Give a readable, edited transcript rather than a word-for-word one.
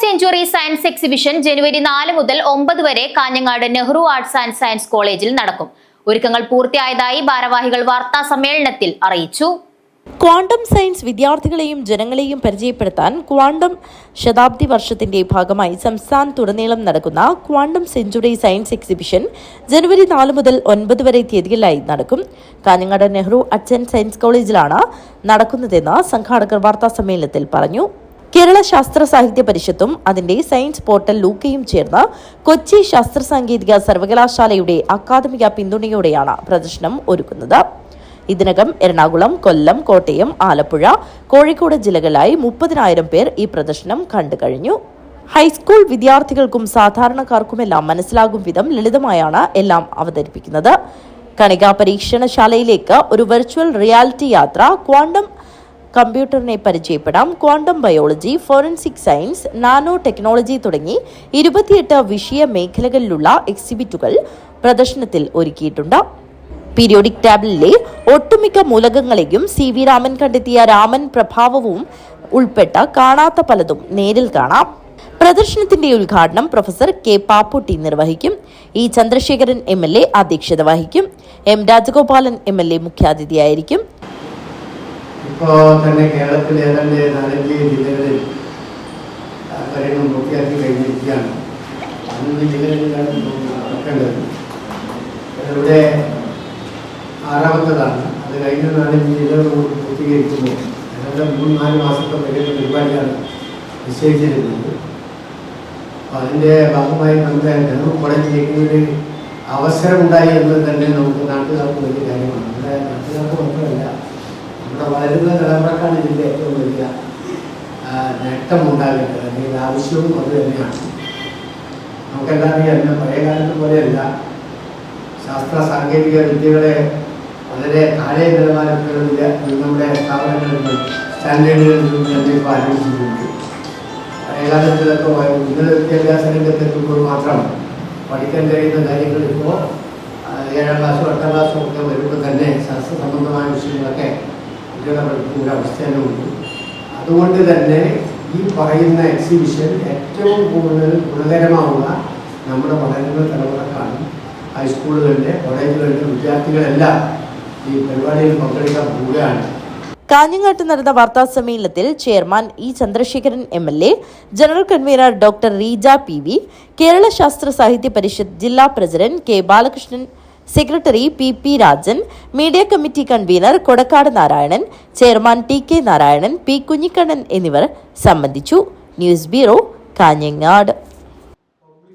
Century science exhibition ജനുവരി 4 മുതൽ 9 വരെ Kanhangad Nehru arts and science കോളേജിൽ നടക്കും. ഒരുക്കങ്ങൾ പൂർത്തിയായതായി ഭാരവാഹികൾ വാർത്താ സമ്മേളനത്തിൽ അറിയിച്ചു. ക്വാണ്ടം സയൻസ് വിദ്യാർത്ഥികളെയും ജനങ്ങളെയും പരിചയപ്പെടുത്താൻ ക്വാണ്ടം ശതാബ്ദി വർഷത്തിന്റെ ഭാഗമായി സംസ്ഥാനത്തുടനീളം നടക്കുന്ന ക്വാണ്ടം സെഞ്ചുറി സയൻസ് എക്സിബിഷൻ ജനുവരി 4 മുതൽ 9 വരെ തീയതികളിലായി നടക്കും. Kanhangad Nehru arts and science കോളേജിലാണ് നടക്കുന്നതെന്ന് സംഘാടകർ വാർത്താ സമ്മേളനത്തിൽ പറഞ്ഞു. കേരള ശാസ്ത്ര സാഹിത്യ പരിഷത്തും അതിന്റെ സയൻസ് പോർട്ടൽ ലൂക്കയും ചേർന്ന് കൊച്ചി ശാസ്ത്ര സാങ്കേതിക സർവകലാശാലയുടെ അക്കാദമിക പിന്തുണയോടെയാണ് പ്രദർശനം ഒരുക്കുന്നത്. ഇതിനകം എറണാകുളം, കൊല്ലം, കോട്ടയം, ആലപ്പുഴ, കോഴിക്കോട് ജില്ലകളിലായി 30,000 പേർ ഈ പ്രദർശനം കണ്ടുകഴിഞ്ഞു. ഹൈസ്കൂൾ വിദ്യാർത്ഥികൾക്കും സാധാരണക്കാർക്കുമെല്ലാം മനസ്സിലാകും വിധം ലളിതമായാണ് എല്ലാം അവതരിപ്പിക്കുന്നത്. കണിക പരീക്ഷണശാലയിലേക്ക് ഒരു വെർച്വൽ റിയാലിറ്റി യാത്ര, ക്വാണ്ടം കമ്പ്യൂട്ടറിനെ പരിചയപ്പെടാം, quantum biology, forensic science, nano technology തുടങ്ങി 28 വിഷയ മേഖലകളിലുള്ള എക്സിബിറ്റുകൾ പ്രദർശനത്തിൽ ഒരുക്കിയിട്ടുണ്ട്. പീരിയോഡിക് ടേബിളിലെ ഒട്ടുമിക്ക മൂലകങ്ങളെയും CV രാമൻ കണ്ടെത്തിയ രാമൻ പ്രഭാവവും ഉൾപ്പെട്ട കാണാത്ത പലതും നേരിൽ കാണാം. പ്രദർശനത്തിന്റെ ഉദ്ഘാടനം പ്രൊഫസർ K. പാപ്പുട്ടി നിർവഹിക്കും. E. ചന്ദ്രശേഖരൻ MLA അധ്യക്ഷത വഹിക്കും. M. രാജഗോപാലൻ MLA മുഖ്യാതിഥിയായിരിക്കും. ഇപ്പോൾ തന്നെ കേരളത്തിലെ ഏതാണ്ട് 4 ജില്ലകളിൽ കാര്യങ്ങൾ പൂർത്തിയാക്കി കഴിഞ്ഞിരിക്കുകയാണ്. 11 ജില്ലകളിലാണ് നടക്കേണ്ടത്. ഇവിടെ 6ാമത്തേതാണ്. അത് കഴിഞ്ഞ 4 ജില്ലകൾ പൂർത്തീകരിക്കുമ്പോൾ ഏതാണ്ട് 3-4 മാസത്തെ പരിപാടിയാണ് നിശ്ചയിച്ചിരുന്നത്. അപ്പോൾ അതിൻ്റെ ഭാഗമായി നമ്മുടെ നെഹ്റു കോളേജിലേക്ക് ഒരു അവസരമുണ്ടായി എന്ന് തന്നെ നമുക്ക് നാട്ടുകാർക്ക് വലിയ കാര്യമാണ്. നമ്മുടെ നാട്ടുകാർക്ക് മാത്രമല്ല, നമ്മുടെ വളരുന്ന തലമുറക്കാണ് ഇതിൻ്റെ ഏറ്റവും വലിയ നേട്ടമുണ്ടാകേണ്ടത്. അല്ലെങ്കിൽ ആവശ്യവും അത് തന്നെയാണ്. നമുക്കെല്ലാം അറിയാം, പഴയ കാലത്ത് പോലെയല്ല ശാസ്ത്ര സാങ്കേതിക വിദ്യകളെ വളരെ താഴെ നിലവാരത്തിലുള്ള നമ്മുടെ സ്ഥാപനങ്ങളിൽ സ്റ്റാൻഡേർഡുകളിൽ നിന്ന് തന്നെ ഇപ്പോൾ ആരംഭിച്ചിട്ടുണ്ട്. പഴയകാലത്തിലൊക്കെ ഉന്നത വിദ്യാഭ്യാസ രംഗത്തെത്തുമ്പോൾ മാത്രം പഠിക്കാൻ കഴിയുന്ന കാര്യങ്ങൾ ഇപ്പോൾ 7ാം ക്ലാസ്സും 8ാം ക്ലാസ്സും ഒക്കെ വരുമ്പോൾ തന്നെ ശാസ്ത്ര സംബന്ധമായ വിഷയങ്ങളൊക്കെ കുട്ടികളെ പഠിക്കുന്ന ഒരു അവസ്ഥ തന്നെ ഉണ്ട്. അതുകൊണ്ട് തന്നെ ഈ പറയുന്ന എക്സിബിഷൻ ഏറ്റവും കൂടുതൽ ഗുണകരമാവുക നമ്മുടെ വളരുന്ന തലമുറക്കാണ്. ഹൈസ്കൂളുകളിലെ കോളേജുകളിലെ വിദ്യാർത്ഥികളെല്ലാം ഈ പരിപാടിയിൽ പങ്കെടുക്കാൻ പോവുകയാണ്. കാഞ്ഞങ്ങാട്ട് നടന്ന വാർത്താ സമ്മേളനത്തിൽ chairman E. Chandrasekharan MLA, general convener doctor Reeja PV, Kerala ശാസ്ത്ര സാഹിത്യ പരിഷത്ത് ജില്ലാ president K. Balakrishnan, secretary PP Rajan, media committee convener Kodakkad Narayanan, chairman TK Narayanan, P. Kunhikannan എന്നിവർ സംബന്ധിച്ചു. News bureau, Kanhangad.